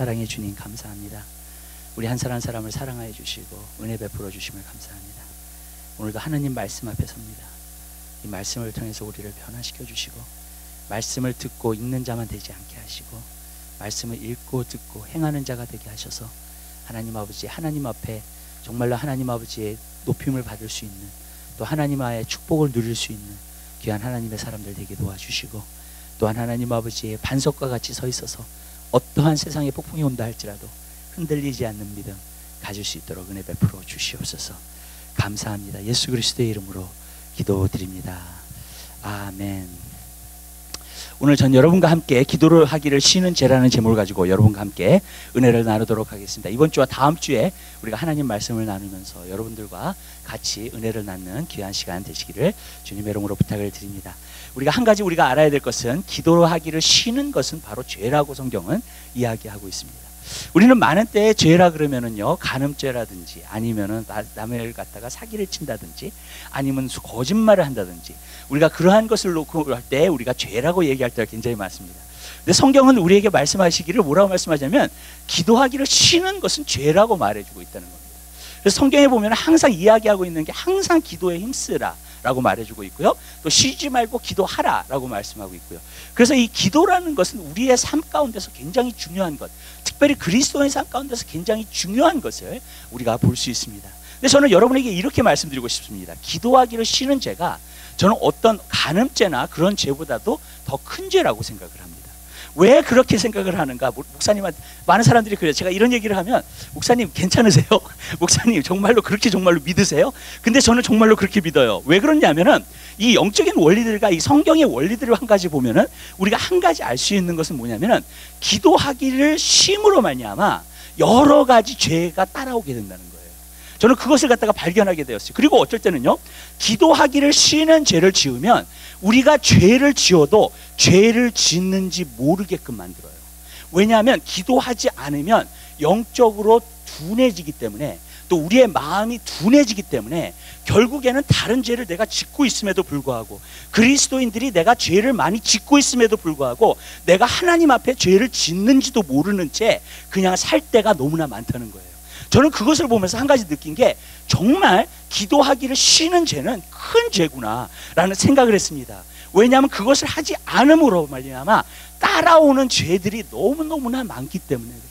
사랑해 주님 감사합니다. 우리 한 사람 한 사람을 사랑하여 주시고 은혜 베풀어 주심을 감사합니다. 오늘도 하나님 말씀 앞에 섭니다. 이 말씀을 통해서 우리를 변화시켜 주시고 말씀을 듣고 읽는 자만 되지 않게 하시고 말씀을 읽고 듣고 행하는 자가 되게 하셔서 하나님 아버지, 하나님 앞에 정말로 하나님 아버지의 높임을 받을 수 있는, 또 하나님의 축복을 누릴 수 있는 귀한 하나님의 사람들 되게 도와주시고, 또한 하나님 아버지의 반석과 같이 서 있어서 어떠한 세상의 폭풍이 온다 할지라도 흔들리지 않는 믿음 가질 수 있도록 은혜 베풀어 주시옵소서. 감사합니다. 예수 그리스도의 이름으로 기도드립니다. 아멘. 오늘 전 여러분과 함께 기도를 하기를 쉬는 죄라는 제목을 가지고 여러분과 함께 은혜를 나누도록 하겠습니다. 이번 주와 다음 주에 우리가 하나님 말씀을 나누면서 여러분들과 같이 은혜를 나누는 귀한 시간 되시기를 주님의 이름으로 부탁을 드립니다. 우리가 한 가지 우리가 알아야 될 것은 기도를 하기를 쉬는 것은 바로 죄라고 성경은 이야기하고 있습니다. 우리는 많은 때에 죄라 그러면은요, 간음죄라든지 아니면은 남을 갖다가 사기를 친다든지 아니면 거짓말을 한다든지 우리가 그러한 것을 놓고 할 때 우리가 죄라고 얘기할 때가 굉장히 많습니다. 근데 성경은 우리에게 말씀하시기를 뭐라고 말씀하냐면 기도하기를 쉬는 것은 죄라고 말해주고 있다는 겁니다. 그래서 성경에 보면 항상 이야기하고 있는 게 항상 기도에 힘쓰라 라고 말해주고 있고요, 또 쉬지 말고 기도하라 라고 말씀하고 있고요. 그래서 이 기도라는 것은 우리의 삶 가운데서 굉장히 중요한 것, 특별히 그리스도의 삶 가운데서 굉장히 중요한 것을 우리가 볼 수 있습니다. 근데 저는 여러분에게 이렇게 말씀드리고 싶습니다. 기도하기를 쉬는 죄가 저는 어떤 간음죄나 그런 죄보다도 더 큰 죄라고 생각을 합니다. 왜 그렇게 생각을 하는가? 목사님한테 많은 사람들이 그래요. 제가 이런 얘기를 하면 목사님 괜찮으세요? 목사님 정말로 그렇게 정말로 믿으세요? 근데 저는 정말로 그렇게 믿어요. 왜 그러냐면은 이 영적인 원리들과 이 성경의 원리들을 한 가지 보면은 우리가 한 가지 알 수 있는 것은 뭐냐면은 기도하기를 쉼으로 말미암아 여러 가지 죄가 따라오게 된다는 거예요. 저는 그것을 갖다가 발견하게 되었어요. 그리고 어쩔 때는요, 기도하기를 쉬는 죄를 지으면 우리가 죄를 지어도 죄를 짓는지 모르게끔 만들어요. 왜냐하면 기도하지 않으면 영적으로 둔해지기 때문에, 또 우리의 마음이 둔해지기 때문에 결국에는 다른 죄를 내가 짓고 있음에도 불구하고, 그리스도인들이 내가 죄를 많이 짓고 있음에도 불구하고 내가 하나님 앞에 죄를 짓는지도 모르는 채 그냥 살 때가 너무나 많다는 거예요. 저는 그것을 보면서 한 가지 느낀 게 정말 기도하기를 쉬는 죄는 큰 죄구나 라는 생각을 했습니다. 왜냐하면 그것을 하지 않음으로 말미암아 따라오는 죄들이 너무너무나 많기 때문에 그래요.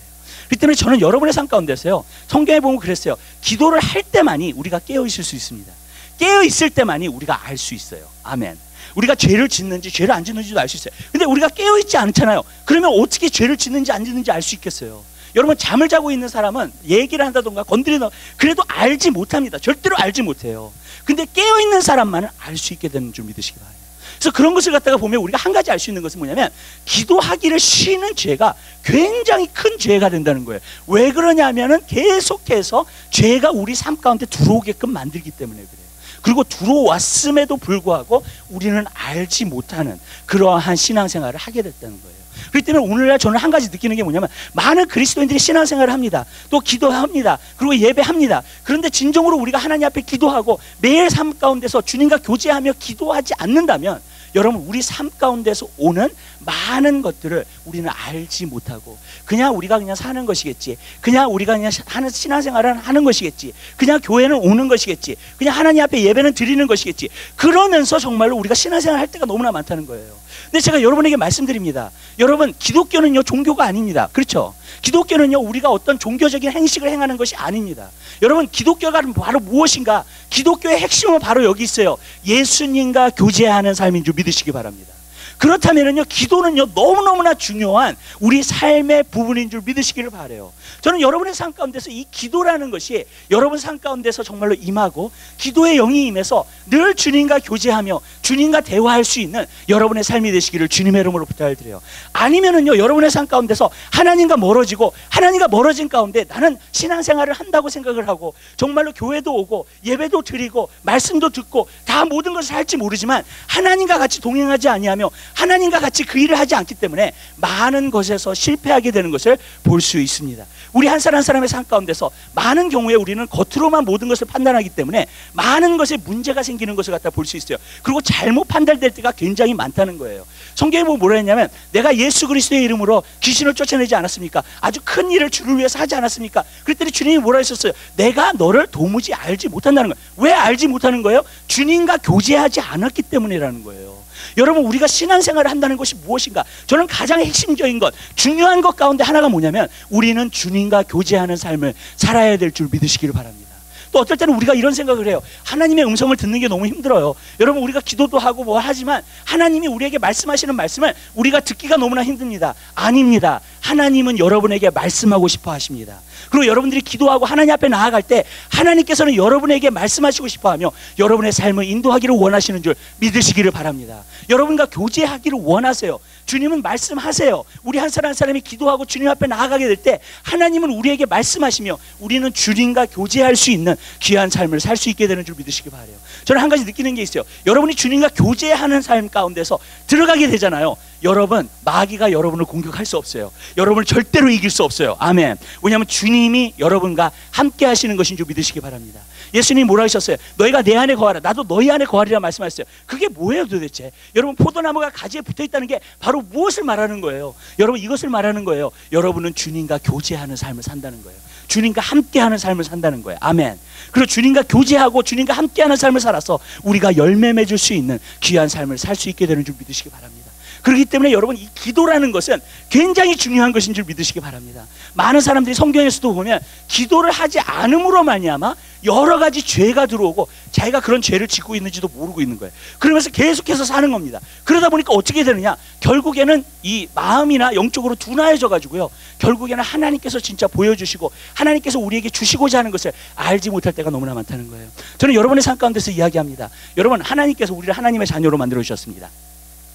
그렇기 때문에 저는 여러분의 삶 가운데서요, 성경에 보면 그랬어요. 기도를 할 때만이 우리가 깨어있을 수 있습니다. 깨어있을 때만이 우리가 알 수 있어요. 아멘. 우리가 죄를 짓는지 죄를 안 짓는지도 알 수 있어요. 근데 우리가 깨어있지 않잖아요. 그러면 어떻게 죄를 짓는지 안 짓는지 알 수 있겠어요? 여러분, 잠을 자고 있는 사람은 얘기를 한다던가 건드리는, 그래도 알지 못합니다. 절대로 알지 못해요. 근데 깨어있는 사람만은 알 수 있게 되는 줄 믿으시기 바랍니다. 그래서 그런 것을 갖다가 보면 우리가 한 가지 알 수 있는 것은 뭐냐면 기도하기를 쉬는 죄가 굉장히 큰 죄가 된다는 거예요. 왜 그러냐면은 계속해서 죄가 우리 삶 가운데 들어오게끔 만들기 때문에 그래요. 그리고 들어왔음에도 불구하고 우리는 알지 못하는 그러한 신앙생활을 하게 됐다는 거예요. 그렇기 때문에 오늘날 저는 한 가지 느끼는 게 뭐냐면 많은 그리스도인들이 신앙생활을 합니다. 또 기도합니다. 그리고 예배합니다. 그런데 진정으로 우리가 하나님 앞에 기도하고 매일 삶 가운데서 주님과 교제하며 기도하지 않는다면 여러분, 우리 삶 가운데서 오는 많은 것들을 우리는 알지 못하고 그냥 우리가 그냥 사는 것이겠지, 그냥 우리가 그냥 하는 신앙생활을 하는 것이겠지, 그냥 교회는 오는 것이겠지, 그냥 하나님 앞에 예배는 드리는 것이겠지, 그러면서 정말로 우리가 신앙생활 할 때가 너무나 많다는 거예요. 근데 제가 여러분에게 말씀드립니다. 여러분, 기독교는요 종교가 아닙니다. 그렇죠? 기독교는요 우리가 어떤 종교적인 행식을 행하는 것이 아닙니다. 여러분, 기독교가 바로 무엇인가? 기독교의 핵심은 바로 여기 있어요. 예수님과 교제하는 삶인 줄 믿으시기 바랍니다. 그렇다면요, 기도는요 너무너무나 중요한 우리 삶의 부분인 줄 믿으시기를 바라요. 저는 여러분의 삶 가운데서 이 기도라는 것이 여러분 삶 가운데서 정말로 임하고 기도의 영이 임해서 늘 주님과 교제하며 주님과 대화할 수 있는 여러분의 삶이 되시기를 주님의 이름으로 부탁을 드려요. 아니면은요, 여러분의 삶 가운데서 하나님과 멀어지고 하나님과 멀어진 가운데 나는 신앙생활을 한다고 생각을 하고 정말로 교회도 오고 예배도 드리고 말씀도 듣고 다 모든 것을 할지 모르지만 하나님과 같이 동행하지 아니하며 하나님과 같이 그 일을 하지 않기 때문에 많은 것에서 실패하게 되는 것을 볼 수 있습니다. 우리 한 사람 한 사람의 삶 가운데서 많은 경우에 우리는 겉으로만 모든 것을 판단하기 때문에 많은 것에 문제가 생기는 것을 갖다 볼 수 있어요. 그리고 잘못 판단될 때가 굉장히 많다는 거예요. 성경에 뭐라 했냐면 내가 예수 그리스도의 이름으로 귀신을 쫓아내지 않았습니까? 아주 큰 일을 주를 위해서 하지 않았습니까? 그랬더니 주님이 뭐라 했었어요? 내가 너를 도무지 알지 못한다는 거예요. 왜 알지 못하는 거예요? 주님과 교제하지 않았기 때문이라는 거예요. 여러분, 우리가 신앙생활을 한다는 것이 무엇인가? 저는 가장 핵심적인 것, 중요한 것 가운데 하나가 뭐냐면 우리는 주님과 교제하는 삶을 살아야 될 줄 믿으시기를 바랍니다. 또 어떨 때는 우리가 이런 생각을 해요. 하나님의 음성을 듣는 게 너무 힘들어요. 여러분, 우리가 기도도 하고 뭐 하지만 하나님이 우리에게 말씀하시는 말씀을 우리가 듣기가 너무나 힘듭니다. 아닙니다. 하나님은 여러분에게 말씀하고 싶어 하십니다. 그리고 여러분들이 기도하고 하나님 앞에 나아갈 때 하나님께서는 여러분에게 말씀하시고 싶어 하며 여러분의 삶을 인도하기를 원하시는 줄 믿으시기를 바랍니다. 여러분과 교제하기를 원하세요. 주님은 말씀하세요. 우리 한 사람 한 사람이 기도하고 주님 앞에 나아가게 될 때 하나님은 우리에게 말씀하시며 우리는 주님과 교제할 수 있는 귀한 삶을 살 수 있게 되는 줄 믿으시기 바라요. 저는 한 가지 느끼는 게 있어요. 여러분이 주님과 교제하는 삶 가운데서 들어가게 되잖아요. 여러분, 마귀가 여러분을 공격할 수 없어요. 여러분을 절대로 이길 수 없어요. 아멘. 왜냐하면 주님이 여러분과 함께 하시는 것인 줄 믿으시기 바랍니다. 예수님이 뭐라 하셨어요? 너희가 내 안에 거하라, 나도 너희 안에 거하리라 말씀하셨어요. 그게 뭐예요 도대체? 여러분, 포도나무가 가지에 붙어있다는 게 바로 무엇을 말하는 거예요? 여러분, 이것을 말하는 거예요. 여러분은 주님과 교제하는 삶을 산다는 거예요. 주님과 함께하는 삶을 산다는 거예요. 아멘. 그리고 주님과 교제하고 주님과 함께하는 삶을 살아서 우리가 열매 맺을 수 있는 귀한 삶을 살 수 있게 되는 줄 믿으시기 바랍니다. 그렇기 때문에 여러분, 이 기도라는 것은 굉장히 중요한 것인 줄 믿으시기 바랍니다. 많은 사람들이 성경에서도 보면 기도를 하지 않음으로 말미암아 여러 가지 죄가 들어오고 자기가 그런 죄를 짓고 있는지도 모르고 있는 거예요. 그러면서 계속해서 사는 겁니다. 그러다 보니까 어떻게 되느냐, 결국에는 이 마음이나 영적으로 둔화해져 가지고요, 결국에는 하나님께서 진짜 보여주시고 하나님께서 우리에게 주시고자 하는 것을 알지 못할 때가 너무나 많다는 거예요. 저는 여러분의 삶 가운데서 이야기합니다. 여러분, 하나님께서 우리를 하나님의 자녀로 만들어 주셨습니다.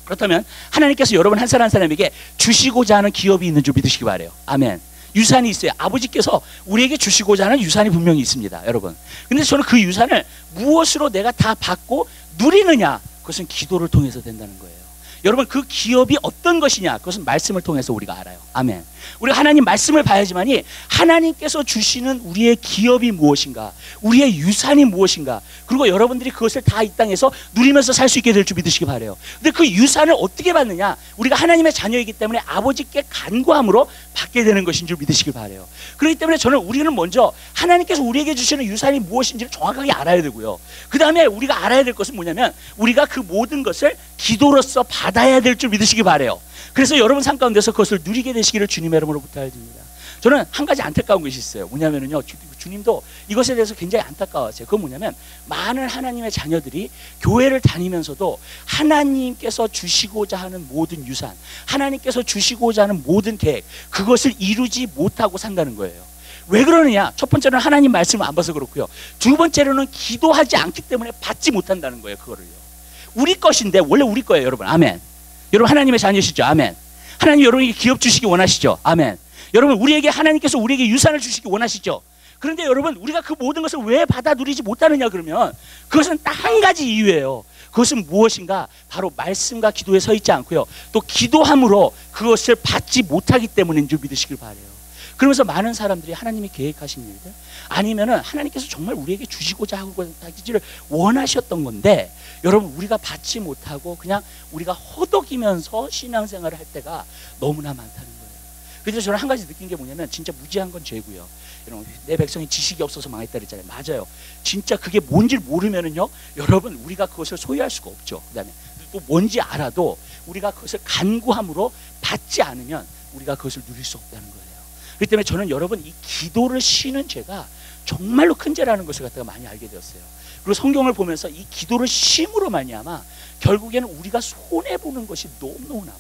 그렇다면 하나님께서 여러분 한 사람 한 사람에게 주시고자 하는 기업이 있는 줄 믿으시기 바라요. 아멘. 유산이 있어요. 아버지께서 우리에게 주시고자 하는 유산이 분명히 있습니다, 여러분. 근데 저는 그 유산을 무엇으로 내가 다 받고 누리느냐, 그것은 기도를 통해서 된다는 거예요. 여러분, 그 기업이 어떤 것이냐, 그것은 말씀을 통해서 우리가 알아요. 아멘. 우리가 하나님 말씀을 봐야지만이 하나님께서 주시는 우리의 기업이 무엇인가, 우리의 유산이 무엇인가, 그리고 여러분들이 그것을 다 이 땅에서 누리면서 살 수 있게 될 줄 믿으시기 바라요. 근데 그 유산을 어떻게 받느냐, 우리가 하나님의 자녀이기 때문에 아버지께 간구함으로 받게 되는 것인 줄 믿으시길 바라요. 그렇기 때문에 저는 우리는 먼저 하나님께서 우리에게 주시는 유산이 무엇인지를 정확하게 알아야 되고요, 그 다음에 우리가 알아야 될 것은 뭐냐면 우리가 그 모든 것을 기도로서 받아야 될 줄 믿으시기 바라요. 그래서 여러분 삶 가운데서 그것을 누리게 되시기를 주님의 이름으로 부탁드립니다. 저는 한 가지 안타까운 것이 있어요. 뭐냐면요, 주님도 이것에 대해서 굉장히 안타까웠어요. 그건 뭐냐면 많은 하나님의 자녀들이 교회를 다니면서도 하나님께서 주시고자 하는 모든 유산, 하나님께서 주시고자 하는 모든 계획, 그것을 이루지 못하고 산다는 거예요. 왜 그러느냐? 첫 번째는 하나님 말씀을 안 봐서 그렇고요, 두 번째로는 기도하지 않기 때문에 받지 못한다는 거예요. 그거를요, 우리 것인데 원래 우리 거예요, 여러분. 아멘. 여러분, 하나님의 자녀시죠? 아멘. 하나님 여러분에게 기업 주시기 원하시죠? 아멘. 여러분, 우리에게 하나님께서 우리에게 유산을 주시기 원하시죠? 그런데 여러분, 우리가 그 모든 것을 왜 받아 누리지 못하느냐 그러면 그것은 딱 한 가지 이유예요. 그것은 무엇인가? 바로 말씀과 기도에 서 있지 않고요, 또 기도함으로 그것을 받지 못하기 때문인 줄 믿으시길 바라요. 그러면서 많은 사람들이 하나님이 계획하신 일들, 아니면은 하나님께서 정말 우리에게 주시고자 하고 하기를 원하셨던 건데 여러분, 우리가 받지 못하고 그냥 우리가 허덕이면서 신앙생활을 할 때가 너무나 많다는 거예요. 그래서 저는 한 가지 느낀 게 뭐냐면 진짜 무지한 건 죄고요. 여러분, 내 백성이 지식이 없어서 망했다 그랬잖아요. 맞아요. 진짜 그게 뭔지 모르면은요, 여러분, 우리가 그것을 소유할 수가 없죠. 그다음에 또 뭔지 알아도 우리가 그것을 간구함으로 받지 않으면 우리가 그것을 누릴 수 없다는 거예요. 그렇기 때문에 저는 여러분, 이 기도를 쉬는 죄가 정말로 큰 죄라는 것을 갖다가 많이 알게 되었어요. 그리고 성경을 보면서 이 기도를 쉼으로 말미암아 결국에는 우리가 손해보는 것이 너무너무나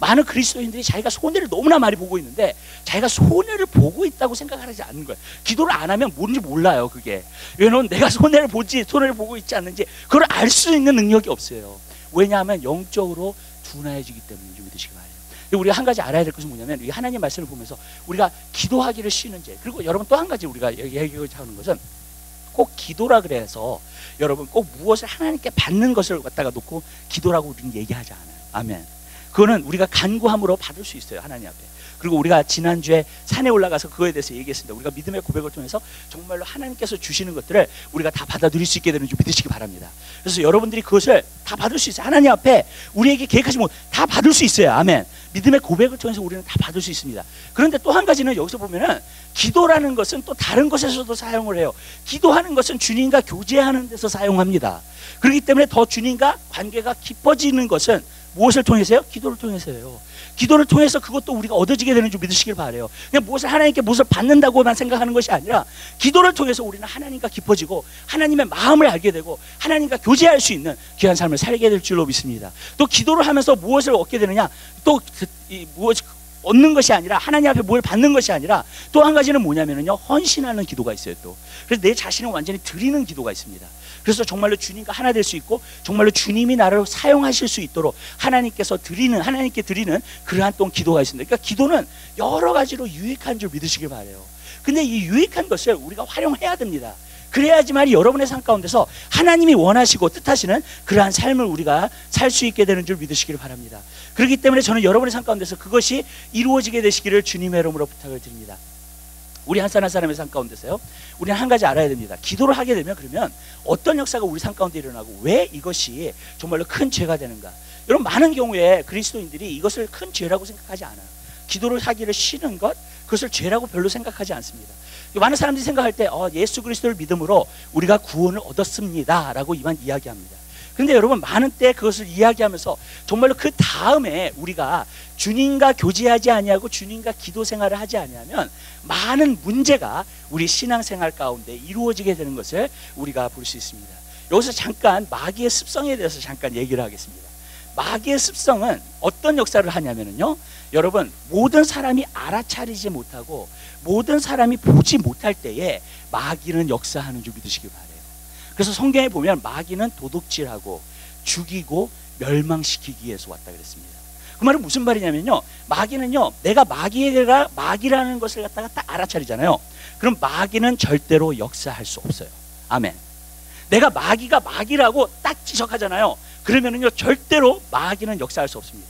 많은 그리스도인들이 자기가 손해를 너무나 많이 보고 있는데 자기가 손해를 보고 있다고 생각하지 않는 거예요. 기도를 안 하면 뭔지 몰라요. 그게 왜냐하면 내가 손해를 보고 있지 않는지 그걸 알 수 있는 능력이 없어요. 왜냐하면 영적으로 둔화해지기 때문인 줄 믿으시기 바랍니다. 우리가 한 가지 알아야 될 것은 뭐냐면, 이 하나님 말씀을 보면서 우리가 기도하기를 쉬는 죄, 그리고 여러분 또 한 가지 우리가 얘기하고자 하는 것은 꼭 기도라 그래서 여러분 꼭 무엇을 하나님께 받는 것을 갖다가 놓고 기도라고 우리는 얘기하지 않아요. 아멘. 그거는 우리가 간구함으로 받을 수 있어요, 하나님 앞에. 그리고 우리가 지난주에 산에 올라가서 그거에 대해서 얘기했습니다. 우리가 믿음의 고백을 통해서 정말로 하나님께서 주시는 것들을 우리가 다 받아들일 수 있게 되는 줄 믿으시기 바랍니다. 그래서 여러분들이 그것을 다 받을 수 있어요. 하나님 앞에 우리에게 계획하신 것 다 받을 수 있어요. 아멘. 믿음의 고백을 통해서 우리는 다 받을 수 있습니다. 그런데 또 한 가지는 여기서 보면은 기도라는 것은 또 다른 것에서도 사용을 해요. 기도하는 것은 주님과 교제하는 데서 사용합니다. 그렇기 때문에 더 주님과 관계가 깊어지는 것은 무엇을 통해서요? 기도를 통해서요. 기도를 통해서 그것도 우리가 얻어지게 되는 줄 믿으시길 바라요. 그냥 하나님께 무엇을 받는다고만 생각하는 것이 아니라 기도를 통해서 우리는 하나님과 깊어지고 하나님의 마음을 알게 되고 하나님과 교제할 수 있는 귀한 삶을 살게 될 줄로 믿습니다. 또 기도를 하면서 무엇을 얻게 되느냐? 또 무엇 얻는 것이 아니라 하나님 앞에 뭘 받는 것이 아니라 또 한 가지는 뭐냐면요, 헌신하는 기도가 있어요. 또 그래서 내 자신을 완전히 드리는 기도가 있습니다. 그래서 정말로 주님과 하나 될 수 있고 정말로 주님이 나를 사용하실 수 있도록 하나님께 드리는 그러한 또 기도가 있습니다. 그러니까 기도는 여러 가지로 유익한 줄 믿으시길 바라요. 근데 이 유익한 것을 우리가 활용해야 됩니다. 그래야지만 여러분의 삶 가운데서 하나님이 원하시고 뜻하시는 그러한 삶을 우리가 살 수 있게 되는 줄 믿으시길 바랍니다. 그렇기 때문에 저는 여러분의 삶 가운데서 그것이 이루어지게 되시기를 주님의 이름으로 부탁을 드립니다. 우리 한 사람 한 사람의 삶 가운데서요, 우리는 한 가지 알아야 됩니다. 기도를 하게 되면 그러면 어떤 역사가 우리 삶 가운데 일어나고 왜 이것이 정말로 큰 죄가 되는가. 여러분, 많은 경우에 그리스도인들이 이것을 큰 죄라고 생각하지 않아요. 기도를 하기를 싫은 것, 그것을 죄라고 별로 생각하지 않습니다. 많은 사람들이 생각할 때 예수 그리스도를 믿음으로 우리가 구원을 얻었습니다 라고 이만 이야기합니다. 그런데 여러분, 많은 때 그것을 이야기하면서 정말로 그 다음에 우리가 주님과 교제하지 아니하고 주님과 기도 생활을 하지 아니하면 많은 문제가 우리 신앙생활 가운데 이루어지게 되는 것을 우리가 볼 수 있습니다. 여기서 잠깐 마귀의 습성에 대해서 잠깐 얘기를 하겠습니다. 마귀의 습성은 어떤 역사를 하냐면요, 여러분, 모든 사람이 알아차리지 못하고 모든 사람이 보지 못할 때에 마귀는 역사하는 줄 믿으시기 바라요. 그래서 성경에 보면 마귀는 도둑질하고 죽이고 멸망시키기 위해서 왔다 그랬습니다. 그 말은 무슨 말이냐면요, 마귀는요, 내가 마귀라는 것을 갖다가 딱 알아차리잖아요. 그럼 마귀는 절대로 역사할 수 없어요. 아멘. 내가 마귀가 마귀라고 딱 지적하잖아요. 그러면은요, 절대로 마귀는 역사할 수 없습니다.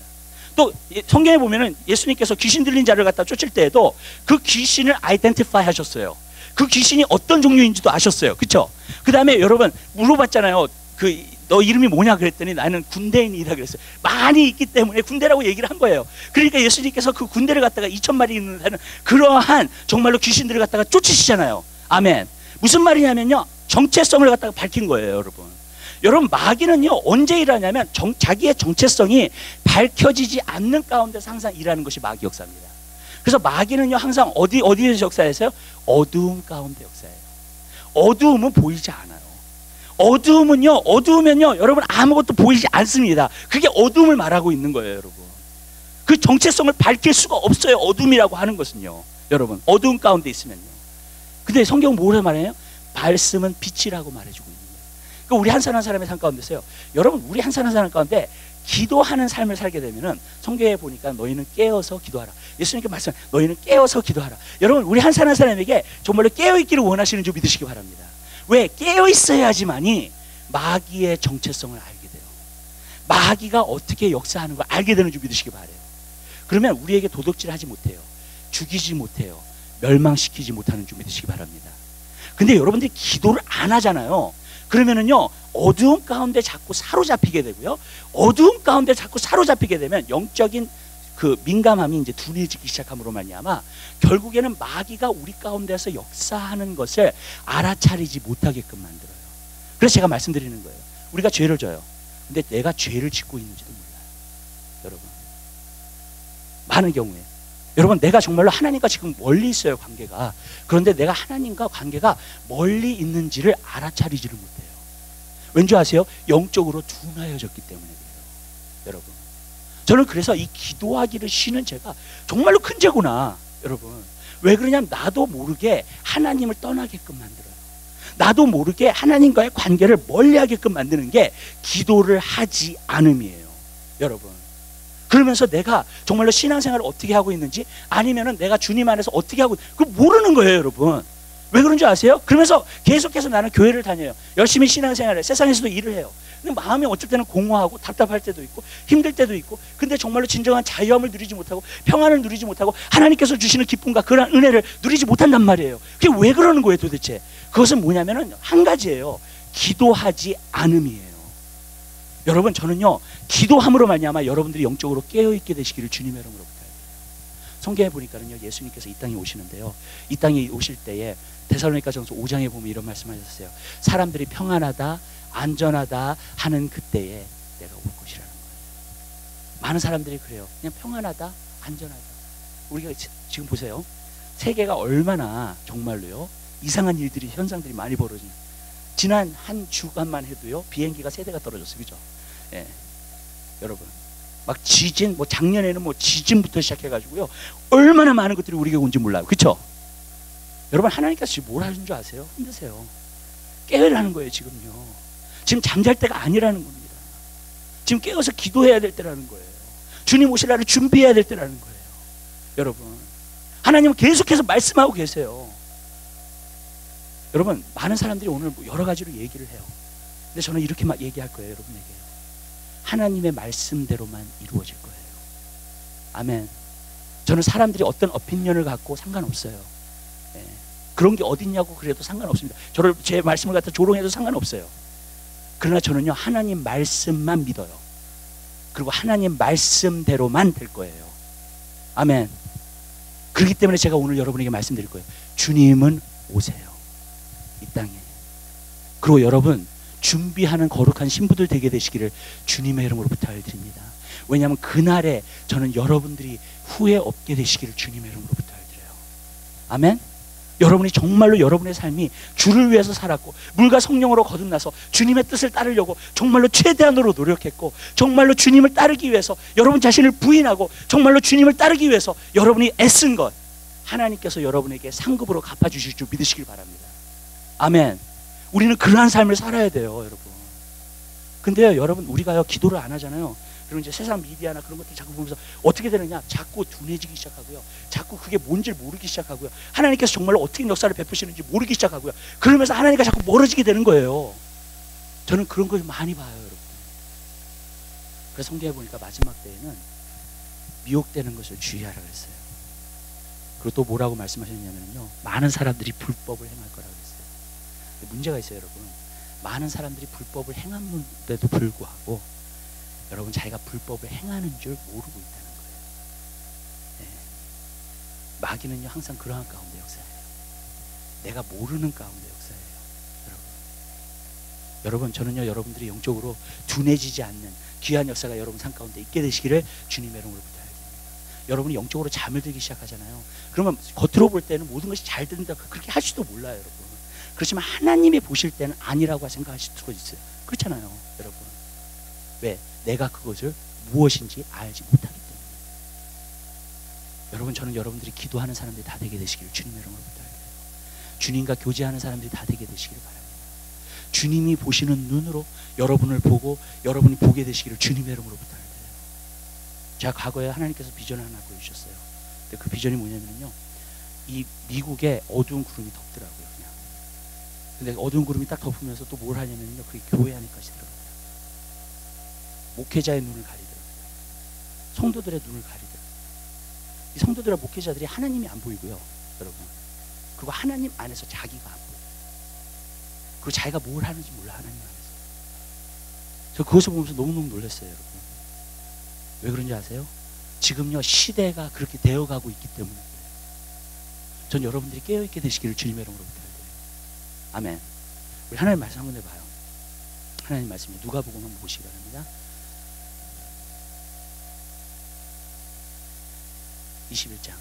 또 성경에 보면은 예수님께서 귀신 들린 자를 갖다 쫓을 때에도 그 귀신을 아이덴티파이 하셨어요. 그 귀신이 어떤 종류인지도 아셨어요. 그렇죠? 그 다음에 여러분 물어봤잖아요. 너 이름이 뭐냐 그랬더니 나는 군대인이다 그랬어요. 많이 있기 때문에 군대라고 얘기를 한 거예요. 그러니까 예수님께서 그 군대를 갖다가 2,000마리 있는 그러한 정말로 귀신들을 갖다가 쫓으시잖아요. 아멘. 무슨 말이냐면요, 정체성을 갖다가 밝힌 거예요. 여러분, 마귀는요, 언제 일하냐면 자기의 정체성이 밝혀지지 않는 가운데서 항상 일하는 것이 마귀 역사입니다. 그래서 마귀는요, 항상 어디에서 역사했어요? 어두움 가운데 역사해요. 어두움은 보이지 않아요. 어두우면요, 여러분 아무것도 보이지 않습니다. 그게 어두움을 말하고 있는 거예요, 여러분. 그 정체성을 밝힐 수가 없어요. 어둠이라고 하는 것은요, 여러분, 어두움 가운데 있으면요. 근데 성경은 뭐라고 말해요? 말씀은 빛이라고 말해주고 있는 거예요. 그러니까 우리 한 사람 한 사람의 삶 가운데서요, 여러분, 우리 한 사람 한 사람 가운데 기도하는 삶을 살게 되면은 성경에 보니까 너희는 깨어서 기도하라. 예수님께 말씀, 너희는 깨어서 기도하라. 여러분, 우리 한 사람 한 사람에게 정말로 깨어있기를 원하시는 줄 믿으시기 바랍니다. 왜? 깨어있어야지만이 마귀의 정체성을 알게 돼요. 마귀가 어떻게 역사하는 걸 알게 되는 줄 믿으시기 바라요. 그러면 우리에게 도둑질하지 못해요. 죽이지 못해요. 멸망시키지 못하는 줄 믿으시기 바랍니다. 근데 여러분들이 기도를 안 하잖아요. 그러면은요, 어두움 가운데 자꾸 사로잡히게 되고요. 어두움 가운데 자꾸 사로잡히게 되면 영적인 그 민감함이 이제 둔해지기 시작함으로 말미암아 결국에는 마귀가 우리 가운데서 역사하는 것을 알아차리지 못하게끔 만들어요. 그래서 제가 말씀드리는 거예요. 우리가 죄를 져요. 근데 내가 죄를 짓고 있는지도 몰라요. 여러분, 많은 경우에 여러분, 내가 정말로 하나님과 지금 멀리 있어요, 관계가. 그런데 내가 하나님과 관계가 멀리 있는지를 알아차리지를 못해요. 왠지 아세요? 영적으로 둔하여졌기 때문에 그래요, 여러분. 저는 그래서 이 기도하기를 쉬는 죄가 정말로 큰 죄구나, 여러분. 왜 그러냐면 나도 모르게 하나님을 떠나게끔 만들어요. 나도 모르게 하나님과의 관계를 멀리하게끔 만드는 게 기도를 하지 않음이에요, 여러분. 그러면서 내가 정말로 신앙생활을 어떻게 하고 있는지, 아니면은 내가 주님 안에서 어떻게 하고, 그걸 모르는 거예요, 여러분. 왜 그런 줄 아세요? 그러면서 계속해서 나는 교회를 다녀요. 열심히 신앙생활을 해. 세상에서도 일을 해요. 근데 마음이 어쩔 때는 공허하고 답답할 때도 있고 힘들 때도 있고, 근데 정말로 진정한 자유함을 누리지 못하고 평안을 누리지 못하고 하나님께서 주시는 기쁨과 그런 은혜를 누리지 못한단 말이에요. 그게 왜 그러는 거예요 도대체? 그것은 뭐냐면은 한 가지예요. 기도하지 않음이에요. 여러분, 저는요 기도함으로 말미암아 여러분들이 영적으로 깨어있게 되시기를 주님의 이름으로 부탁드려요. 성경에 보니까는요, 예수님께서 이 땅에 오시는데요, 이 땅에 오실 때에 데살로니가전서 5장에 보면 이런 말씀하셨어요. 사람들이 평안하다 안전하다 하는 그때에 내가 올 것이라는 거예요. 많은 사람들이 그래요. 그냥 평안하다 안전하다. 우리가 지금 보세요, 세계가 얼마나 정말로요 이상한 일들이, 현상들이 많이 벌어지는, 지난 한 주간만 해도요 비행기가 3대가 떨어졌어요. 그죠? 예. 여러분, 막 지진, 뭐 작년에는 뭐 지진부터 시작해가지고요 얼마나 많은 것들이 우리에게 온지 몰라요. 그쵸? 여러분, 하나님께서 지금 뭘 하는 줄 아세요? 힘드세요. 깨어라는 거예요. 지금요, 지금 잠잘 때가 아니라는 겁니다. 지금 깨어서 기도해야 될 때라는 거예요. 주님 오실 날을 준비해야 될 때라는 거예요. 여러분, 하나님은 계속해서 말씀하고 계세요. 여러분, 많은 사람들이 오늘 여러 가지로 얘기를 해요. 근데 저는 이렇게 막 얘기할 거예요. 여러분에게 하나님의 말씀대로만 이루어질 거예요. 아멘. 저는 사람들이 어떤 오피니언을 갖고 상관없어요. 예. 그런 게 어딨냐고 그래도 상관없습니다. 저를, 제 말씀을 갖다 조롱해도 상관없어요. 그러나 저는요 하나님 말씀만 믿어요. 그리고 하나님 말씀대로만 될 거예요. 아멘. 그렇기 때문에 제가 오늘 여러분에게 말씀드릴 거예요. 주님은 오세요, 이 땅에. 그리고 여러분, 준비하는 거룩한 신부들 되게 되시기를 주님의 이름으로 부탁을 드립니다. 왜냐하면 그날에 저는 여러분들이 후회 없게 되시기를 주님의 이름으로 부탁을 드려요. 아멘. 여러분이 정말로 여러분의 삶이 주를 위해서 살았고 물과 성령으로 거듭나서 주님의 뜻을 따르려고 정말로 최대한으로 노력했고, 정말로 주님을 따르기 위해서 여러분 자신을 부인하고 정말로 주님을 따르기 위해서 여러분이 애쓴 것, 하나님께서 여러분에게 상급으로 갚아주실 줄 믿으시길 바랍니다. 아멘. 우리는 그러한 삶을 살아야 돼요, 여러분. 근데요, 여러분, 우리가요 기도를 안 하잖아요. 그리고 이제 세상 미디어나 그런 것들 자꾸 보면서 어떻게 되느냐, 자꾸 둔해지기 시작하고요, 자꾸 그게 뭔지 모르기 시작하고요, 하나님께서 정말로 어떻게 역사를 베푸시는지 모르기 시작하고요, 그러면서 하나님과 자꾸 멀어지게 되는 거예요. 저는 그런 걸 많이 봐요, 여러분. 그래서 성경에 보니까 마지막 때에는 미혹되는 것을 주의하라 그랬어요. 그리고 또 뭐라고 말씀하셨냐면요, 많은 사람들이 불법을 행할 거라고 그랬어요. 근데 문제가 있어요, 여러분. 많은 사람들이 불법을 행하는데도 불구하고 여러분, 자기가 불법을 행하는 줄 모르고 있다는 거예요. 네. 마귀는요 항상 그러한 가운데 역사해요. 내가 모르는 가운데 역사해요. 여러분, 저는요 여러분들이 영적으로 둔해지지 않는 귀한 역사가 여러분 삶 가운데 있게 되시기를 주님의 이름으로 부탁드립니다. 여러분이 영적으로 잠을 들기 시작하잖아요. 그러면 겉으로 볼 때는 모든 것이 잘 된다 그렇게 할 수도 몰라요, 여러분. 그렇지만 하나님이 보실 때는 아니라고 생각하실 수도 있어요. 그렇잖아요, 여러분. 왜? 내가 그것을 무엇인지 알지 못하기 때문에. 여러분, 저는 여러분들이 기도하는 사람들이 다 되게 되시기를 주님의 이름으로 부탁드려요. 주님과 교제하는 사람들이 다 되게 되시기를 바랍니다. 주님이 보시는 눈으로 여러분을 보고 여러분이 보게 되시기를 주님의 이름으로 부탁드려요. 제가 과거에 하나님께서 비전을 하나 보여주셨어요. 근데 그 비전이 뭐냐면요, 이 미국에 어두운 구름이 덮더라고요, 그냥. 근데 어두운 구름이 딱 덮으면서 또 뭘 하냐면요, 그게 교회 안에까지 들어가요. 목회자의 눈을 가리더라고요. 성도들의 눈을 가리더라고요. 이 성도들과 목회자들이 하나님이 안 보이고요, 여러분. 그리고 하나님 안에서 자기가 안 보여요. 그리고 자기가 뭘 하는지 몰라, 하나님 안에서. 저 그것을 보면서 너무너무 놀랐어요, 여러분. 왜 그런지 아세요? 지금요 시대가 그렇게 되어가고 있기 때문에 그래요. 전 여러분들이 깨어있게 되시기를 주님의 이름으로 부탁드려요. 아멘. 우리 하나님 말씀 한번 해봐요. 하나님 말씀이 누가복음 한번 보시기 바랍니다. 21장.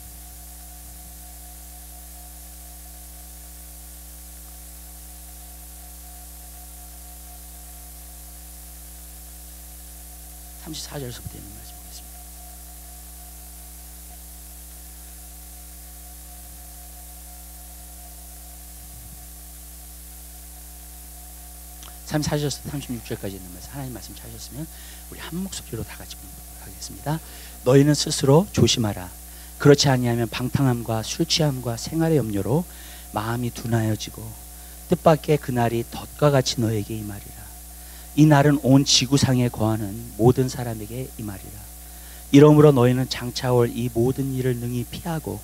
(34절서부터) 있는 말씀 보겠습니다. (34절에서) (36절까지) 있는 말씀, 하나님 말씀 찾으셨으면 우리 한 목소리로 다 같이 하겠습니다. 너희는 스스로 조심하라. 그렇지 아니하면 방탕함과 술 취함과 생활의 염려로 마음이 둔하여지고 뜻밖의 그날이 덫과 같이 너에게 임하리라. 이 날은 온 지구상에 거하는 모든 사람에게 임하리라. 이러므로 너희는 장차 올 이 모든 일을 능히 피하고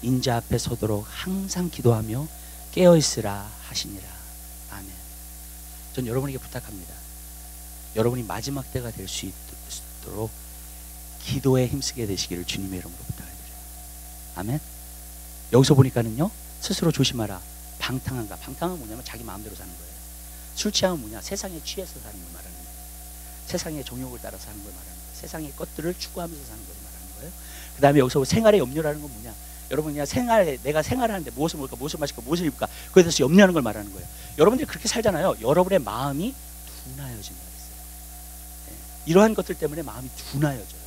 인자 앞에 서도록 항상 기도하며 깨어있으라 하시니라. 아멘. 전 여러분에게 부탁합니다. 여러분이 마지막 때가 될 수 있도록 기도에 힘쓰게 되시기를 주님의 이름으로 부탁드려요. 아멘. 여기서 보니까는요, 스스로 조심하라. 방탕한가? 방탕은 뭐냐면 자기 마음대로 사는 거예요. 술 취하면 뭐냐? 세상에 취해서 사는 걸 말하는 거예요. 세상의 정욕을 따라 사는 걸 말하는 거예요. 세상의 것들을 추구하면서 사는 걸 말하는 거예요. 그 다음에 여기서 생활의 염려라는 건 뭐냐? 여러분 그냥 내가 생활하는데 무엇을 먹을까, 무엇을 마실까, 무엇을 입을까, 그에 대해서 염려하는 걸 말하는 거예요. 여러분들이 그렇게 살잖아요. 여러분의 마음이 둔하여진다 그랬어요. 이러한 것들 때문에 마음이 둔하여져요.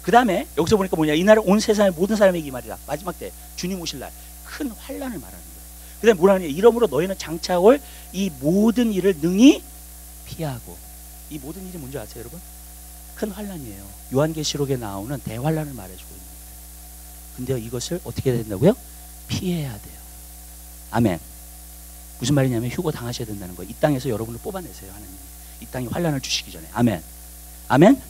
그 다음에 여기서 보니까 뭐냐? 이날은 온 세상의 모든 사람에게 이 말이라. 마지막 때 주님 오실 날 큰 환란을 말하는 거예요. 그 다음에 뭐라 하냐? 이러므로 너희는 장차 올 이 모든 일을 능히 피하고. 이 모든 일이 뭔지 아세요 여러분? 큰 환란이에요. 요한계시록에 나오는 대환란을 말해주고 있는 거예요. 근데요, 이것을 어떻게 해야 된다고요? 피해야 돼요. 아멘. 무슨 말이냐면 휴고 당하셔야 된다는 거예요. 이 땅에서 여러분을 뽑아내세요. 하나님이 이 땅에 환란을 주시기 전에. 아멘. 아멘.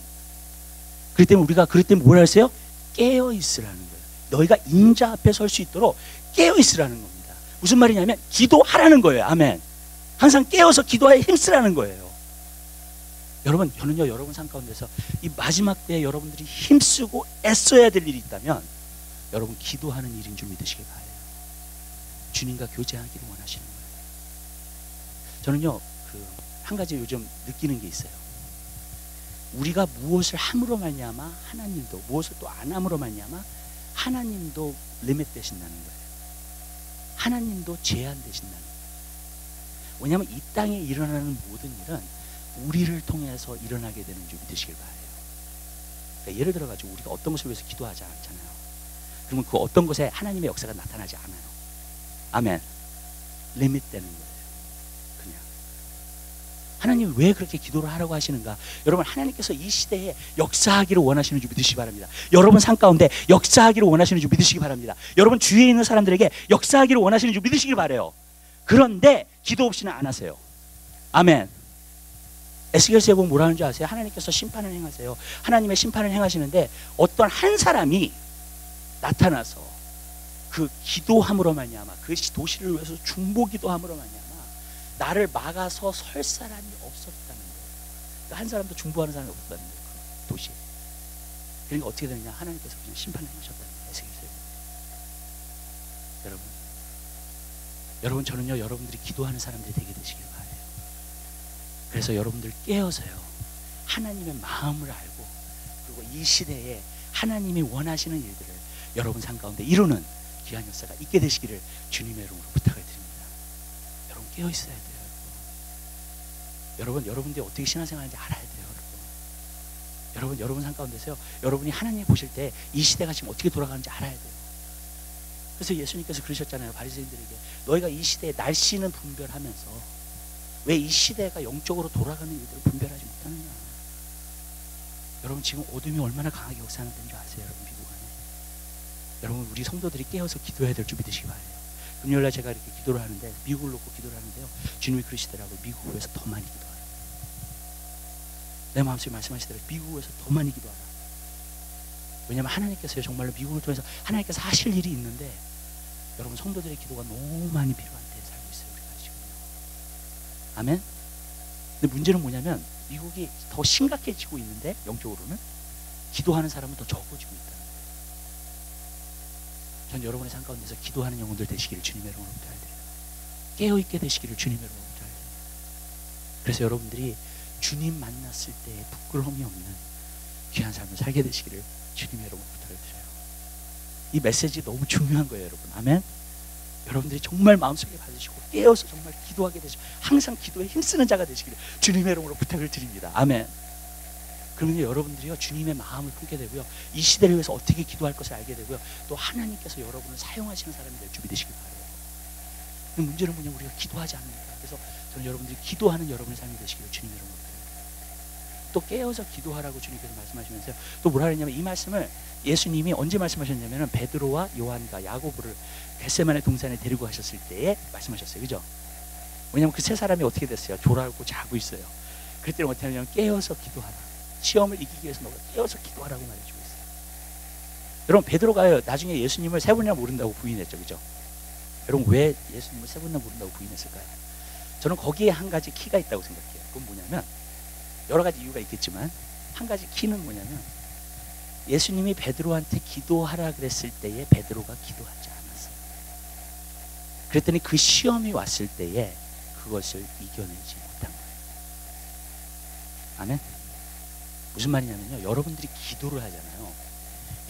그렇기 때문에 우리가 그럴 때 뭐라 했어요? 깨어 있으라는 거예요. 너희가 인자 앞에 설 수 있도록 깨어 있으라는 겁니다. 무슨 말이냐면 기도하라는 거예요. 아멘. 항상 깨어서 기도하에 힘쓰라는 거예요. 여러분, 저는요, 여러분 삶 가운데서 이 마지막 때에 여러분들이 힘쓰고 애써야 될 일이 있다면 여러분 기도하는 일인 줄 믿으시기 바라요. 주님과 교제하기를 원하시는 거예요. 저는요, 한 가지 요즘 느끼는 게 있어요. 우리가 무엇을 함으로 말미암아 하나님도, 무엇을 또 안 함으로 말미암아 하나님도 리밋 되신다는 거예요. 하나님도 제한되신다는 거예요. 왜냐하면 이 땅에 일어나는 모든 일은 우리를 통해서 일어나게 되는 줄 믿으시길 바라요. 그러니까 예를 들어가지고 우리가 어떤 것을 위해서 기도하지 않잖아요. 그러면 그 어떤 것에 하나님의 역사가 나타나지 않아요. 아멘. 리밋 되는 거예요. 그냥 하나님이 왜 그렇게 기도를 하라고 하시는가? 여러분, 하나님께서 이 시대에 역사하기를 원하시는 줄 믿으시기 바랍니다. 여러분 삶 가운데 역사하기를 원하시는 줄 믿으시기 바랍니다. 여러분 주위에 있는 사람들에게 역사하기를 원하시는 줄 믿으시길 바라요. 그런데 기도 없이는 안 하세요. 아멘. 에스겔서에 보면 뭐라는 줄 아세요? 하나님께서 심판을 행하세요. 하나님의 심판을 행하시는데 어떤 한 사람이 나타나서 그 기도함으로 말미암아, 그 도시를 위해서 중보기도함으로 말미암아 나를 막아서 설 사람이 없었다는 거예요. 한 사람도 중보하는 사람이 없었다는 거예요. 그 도시에. 그러니까 어떻게 되느냐? 하나님께서 그냥 심판을 행하셨다는 거예요. 에스겔서에. 여러분 저는요, 여러분들이 기도하는 사람들이 되게 되시길 바라요. 그래서 여러분들 깨어서요, 하나님의 마음을 알고, 그리고 이 시대에 하나님이 원하시는 일들을 여러분 삶 가운데 이루는 귀한 역사가 있게 되시기를 주님의 이름으로 부탁을 드립니다. 여러분 깨어 있어야 돼요. 여러분들이 어떻게 신앙생활하는지 알아야 돼요. 여러분 삶 가운데서요, 여러분이 하나님 보실 때 이 시대가 지금 어떻게 돌아가는지 알아야 돼요. 그래서 예수님께서 그러셨잖아요. 바리새인들에게, 너희가 이 시대에 날씨는 분별하면서 왜 이 시대가 영적으로 돌아가는 일들을 분별하지 못하느냐. 여러분 지금 어둠이 얼마나 강하게 역사하는 줄 아세요? 여러분 미국 안에. 여러분 우리 성도들이 깨어서 기도해야 될 줄 믿으시기 바라요. 금요일날 제가 이렇게 기도를 하는데, 미국을 놓고 기도를 하는데요, 주님이 그러시더라고요. 미국을 위해서 더 많이 기도하라. 내 마음속에 말씀하시더라고요. 미국을 위해서 더 많이 기도하라. 왜냐하면 하나님께서요, 정말로 미국을 통해서 하나님께서 하실 일이 있는데, 여러분 성도들의 기도가 너무 많이 필요한 때에 살고 있어요. 우리가 지금요. 아멘. 근데 문제는 뭐냐면 미국이 더 심각해지고 있는데, 영적으로는 기도하는 사람은 더 적어지고 있다는 거예요. 전 여러분의 삶 가운데서 기도하는 영혼들 되시기를 주님의 이름으로 부탁드립니다. 깨어있게 되시기를 주님의 이름으로 부탁드립니다. 그래서 여러분들이 주님 만났을 때에 부끄러움이 없는 귀한 삶을 살게 되시기를 주님의 이름으로 부탁을 드려요. 이 메시지 너무 중요한 거예요, 여러분. 아멘. 여러분들이 정말 마음속에 받으시고 깨어서 정말 기도하게 되시고 항상 기도에 힘쓰는 자가 되시기를 주님의 이름으로 부탁을 드립니다. 아멘. 그러면 여러분들이요, 주님의 마음을 품게 되고요, 이 시대를 위해서 어떻게 기도할 것을 알게 되고요, 또 하나님께서 여러분을 사용하시는 사람이 될 줄 믿으시길 바라요. 근데 문제는 뭐냐면 우리가 기도하지 않는다. 그래서 저는 여러분들이 기도하는 여러분의 삶이 되시기를 주님의 이름으로 부탁드립니다. 또 깨어서 기도하라고 주님께서 말씀하시면서요. 또 뭐라 그랬냐면 이 말씀을 예수님이 언제 말씀하셨냐면 베드로와 요한과 야고보를 겟세마네 동산에 데리고 가셨을 때에 말씀하셨어요. 그죠? 왜냐면 그 세 사람이 어떻게 됐어요? 졸아오고 자고 있어요. 그랬더니 어떻게 하냐면 깨어서 기도하라. 시험을 이기기 위해서 너가 깨어서 기도하라고 말해주고 있어요. 여러분 베드로가요 나중에 예수님을 세 번이나 모른다고 부인했죠. 그죠? 여러분 왜 예수님을 세 번이나 모른다고 부인했을까요? 저는 거기에 한 가지 키가 있다고 생각해요. 그건 뭐냐면 여러 가지 이유가 있겠지만 한 가지 키는 뭐냐면 예수님이 베드로한테 기도하라 그랬을 때에 베드로가 기도하지 않았어요. 그랬더니 그 시험이 왔을 때에 그것을 이겨내지 못한 거예요. 아멘? 무슨 말이냐면요. 여러분들이 기도를 하잖아요.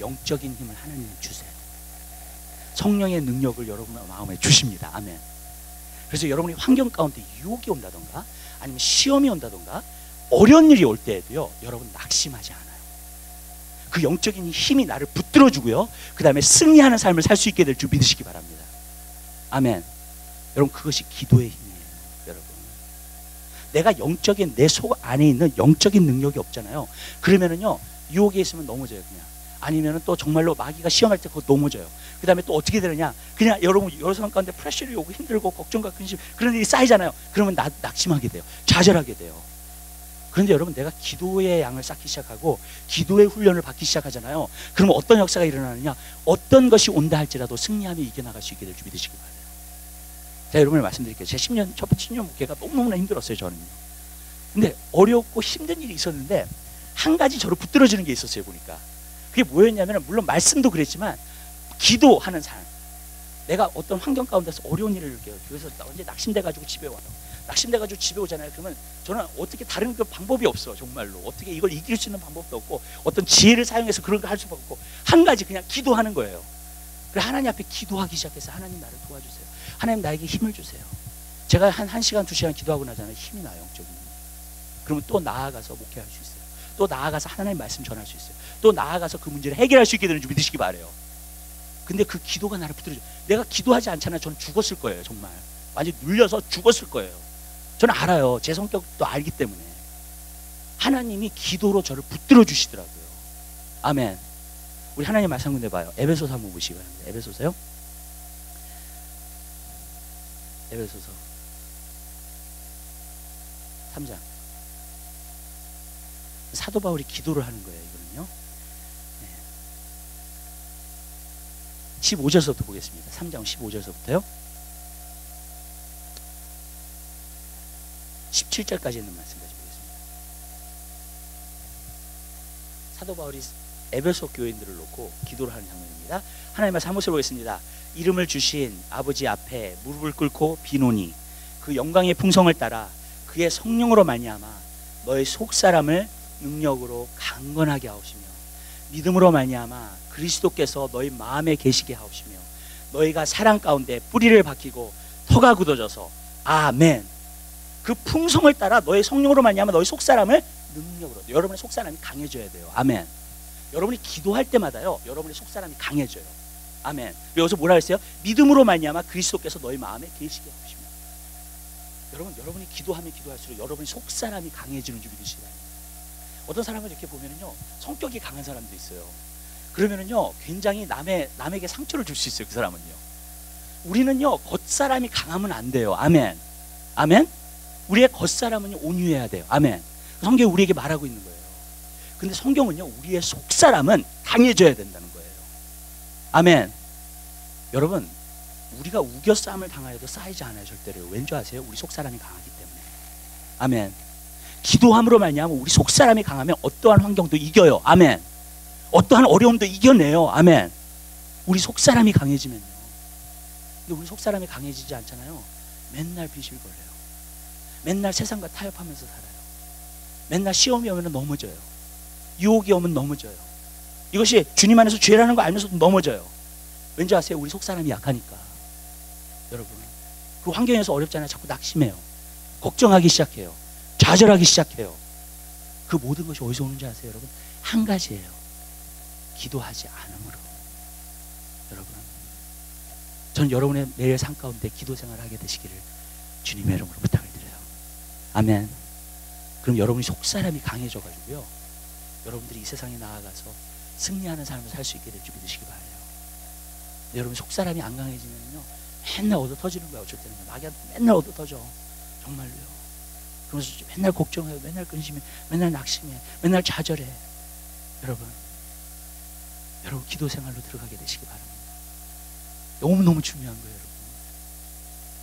영적인 힘을 하나님 주세요. 성령의 능력을 여러분 마음에 주십니다. 아멘. 그래서 여러분이 환경 가운데 유혹이 온다던가 아니면 시험이 온다던가 어려운 일이 올 때에도요. 여러분 낙심하지 않아요. 그 영적인 힘이 나를 붙들어주고요. 그 다음에 승리하는 삶을 살 수 있게 될 줄 믿으시기 바랍니다. 아멘. 여러분 그것이 기도의 힘이에요. 여러분 내가 영적인 내 속 안에 있는 영적인 능력이 없잖아요. 그러면은요 유혹에 있으면 넘어져요. 그냥 아니면은 또 정말로 마귀가 시험할 때 그거 넘어져요. 그 다음에 또 어떻게 되느냐 그냥 여러분 여러 사람 가운데 프레셔를 오고 힘들고 걱정과 근심 그런 일이 쌓이잖아요. 그러면 낙심하게 돼요. 좌절하게 돼요. 그런데 여러분 내가 기도의 양을 쌓기 시작하고 기도의 훈련을 받기 시작하잖아요. 그러면 어떤 역사가 일어나느냐 어떤 것이 온다 할지라도 승리하며 이겨나갈 수 있게 될 줄 믿으시기 바라요. 제가 여러분을 말씀드릴게요. 제 10년 첫 10년 목회가 너무너무나 힘들었어요. 저는요. 근데 어렵고 힘든 일이 있었는데 한 가지 저를 붙들어주는 게 있었어요. 보니까 그게 뭐였냐면 물론 말씀도 그랬지만 기도하는 삶. 내가 어떤 환경 가운데서 어려운 일을 느껴요. 그래서 언제 낙심돼가지고 집에 와요. 낙심돼가지고 집에 오잖아요. 그러면 저는 어떻게 다른 그 방법이 없어. 정말로 어떻게 이걸 이길 수 있는 방법도 없고 어떤 지혜를 사용해서 그런 거 할 수밖에 없고 한 가지 그냥 기도하는 거예요. 그래서 하나님 앞에 기도하기 시작해서 하나님 나를 도와주세요. 하나님 나에게 힘을 주세요. 제가 한 1시간 2시간 기도하고 나잖아요. 힘이 나요. 영적인 힘이. 그러면 또 나아가서 목회할 수 있어요. 또 나아가서 하나님 말씀 전할 수 있어요. 또 나아가서 그 문제를 해결할 수 있게 되는 줄 믿으시기 바라요. 근데 그 기도가 나를 붙들어줘. 내가 기도하지 않잖아요. 저는 죽었을 거예요. 정말 완전히 눌려서 죽었을 거예요. 저는 알아요. 제 성격도 알기 때문에 하나님이 기도로 저를 붙들어 주시더라고요. 아멘. 우리 하나님 말씀 한번 해봐요. 에베소서 한번 보시기 바랍니다. 에베소서요. 에베소서 3장. 사도 바울이 기도를 하는 거예요. 이거는요. 15절서부터 보겠습니다. 3장 15절서부터요. 17절까지 있는 말씀까지 보겠습니다. 사도 바울이 에베소 교인들을 놓고 기도를 하는 장면입니다. 하나님 말씀 한 목소리 보겠습니다. 이름을 주신 아버지 앞에 무릎을 꿇고 비노니 그 영광의 풍성을 따라 그의 성령으로 말미암아 너의 속사람을 능력으로 강건하게 하옵시며 믿음으로 말미암아 그리스도께서 너희 마음에 계시게 하옵시며 너희가 사랑 가운데 뿌리를 박히고 터가 굳어져서 아멘. 그 풍성을 따라 너의 성령으로 말미암아 너희 속사람을 능력으로 여러분의 속사람이 강해져야 돼요. 아멘. 여러분이 기도할 때마다요 여러분의 속사람이 강해져요. 아멘. 여기서 뭐라 했어요? 믿음으로 말미암아 그리스도께서 너희 마음에 계시게 하옵시며 여러분 여러분이 기도하면 기도할수록 여러분의 속사람이 강해지는 줄 믿으시기 바랍니다. 어떤 사람을 이렇게 보면은요 성격이 강한 사람도 있어요. 그러면은요 굉장히 남에게 상처를 줄 수 있어요. 그 사람은요. 우리는요 겉사람이 강하면 안 돼요. 아멘. 아멘. 우리의 겉사람은 온유해야 돼요. 아멘. 성경이 우리에게 말하고 있는 거예요. 근데 성경은요 우리의 속사람은 강해져야 된다는 거예요. 아멘. 여러분 우리가 우겨싸움을 당하여도 쌓이지 않아요. 절대로. 왠지 아세요? 우리 속사람이 강하기 때문에. 아멘. 기도함으로 말미암아 우리 속사람이 강하면 어떠한 환경도 이겨요. 아멘. 어떠한 어려움도 이겨내요. 아멘. 우리 속사람이 강해지면요. 근데 우리 속사람이 강해지지 않잖아요. 맨날 비실거려요. 맨날 세상과 타협하면서 살아요. 맨날 시험이 오면 넘어져요. 유혹이 오면 넘어져요. 이것이 주님 안에서 죄라는 거 알면서도 넘어져요. 왠지 아세요? 우리 속사람이 약하니까. 여러분 그 환경에서 어렵잖아요. 자꾸 낙심해요. 걱정하기 시작해요. 좌절하기 시작해요. 그 모든 것이 어디서 오는지 아세요? 여러분 한 가지예요. 기도하지 않음으로. 여러분 전 여러분의 매일 삶 가운데 기도 생활을 하게 되시기를 주님의 이름으로 부탁을 드려요. 아멘. 그럼 여러분이 속사람이 강해져 가지고요, 여러분들이 이 세상에 나아가서 승리하는 삶을 살 수 있게 될 줄 믿으시기 바라요. 근데 여러분 속사람이 안 강해지면요 맨날 얻어 터지는 거야. 어쩔 때는 마귀한테 맨날 얻어 터져. 정말로요. 그러면서 맨날 걱정해, 맨날 근심해, 맨날 낙심해, 맨날 좌절해. 여러분 기도 생활로 들어가게 되시기 바랍니다. 너무너무 중요한 거예요. 여러분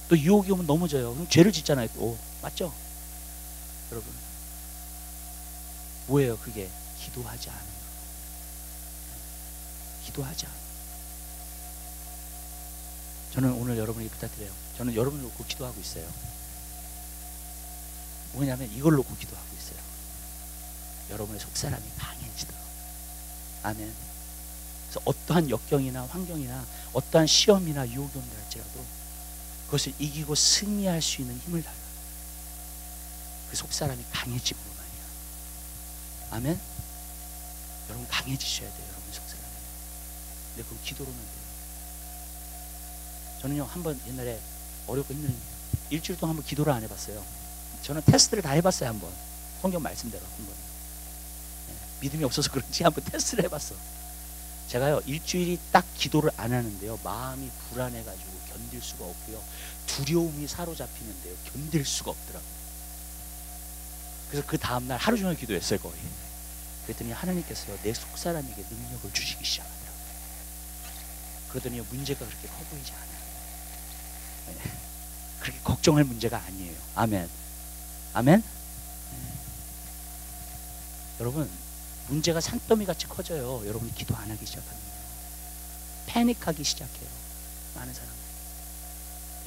또 유혹이 오면 넘어져요. 그럼 죄를 짓잖아요. 또 맞죠? 여러분 뭐예요 그게? 기도하지 않은 거. 기도하지 않은 거. 저는 오늘 여러분에게 부탁드려요. 저는 여러분을 놓고 기도하고 있어요. 뭐냐면 이걸 놓고 기도하고 있어요. 여러분의 속사람이 강해지도록. 아멘. 그래서 어떠한 역경이나 환경이나 어떠한 시험이나 유혹이 온다 할지라도 그것을 이기고 승리할 수 있는 힘을 달라. 그 속사람이 강해짐으로만이야. 아멘. 여러분 강해지셔야 돼요. 여러분 속사람이. 근데 그건 기도로만 돼요. 저는요 한번 옛날에 어렵고 힘든 일주일 동안 한번 기도를 안 해봤어요. 저는 테스트를 다 해봤어요. 한번 성경 말씀대로 한번. 믿음이 없어서 그런지 한번 테스트를 해봤어. 제가요 일주일이 딱 기도를 안 하는데요 마음이 불안해가지고 견딜 수가 없고요, 두려움이 사로잡히는데요 견딜 수가 없더라고요. 그래서 그 다음날 하루 종일 기도했어요 거의. 그랬더니 하나님께서요 내 속사람에게 능력을 주시기 시작하더라고요. 그러더니 문제가 그렇게 커 보이지 않아요. 그렇게 걱정할 문제가 아니에요. 아멘. 아멘. 여러분 문제가 산더미같이 커져요. 여러분이 기도 안 하기 시작하면 패닉하기 시작해요. 많은 사람들.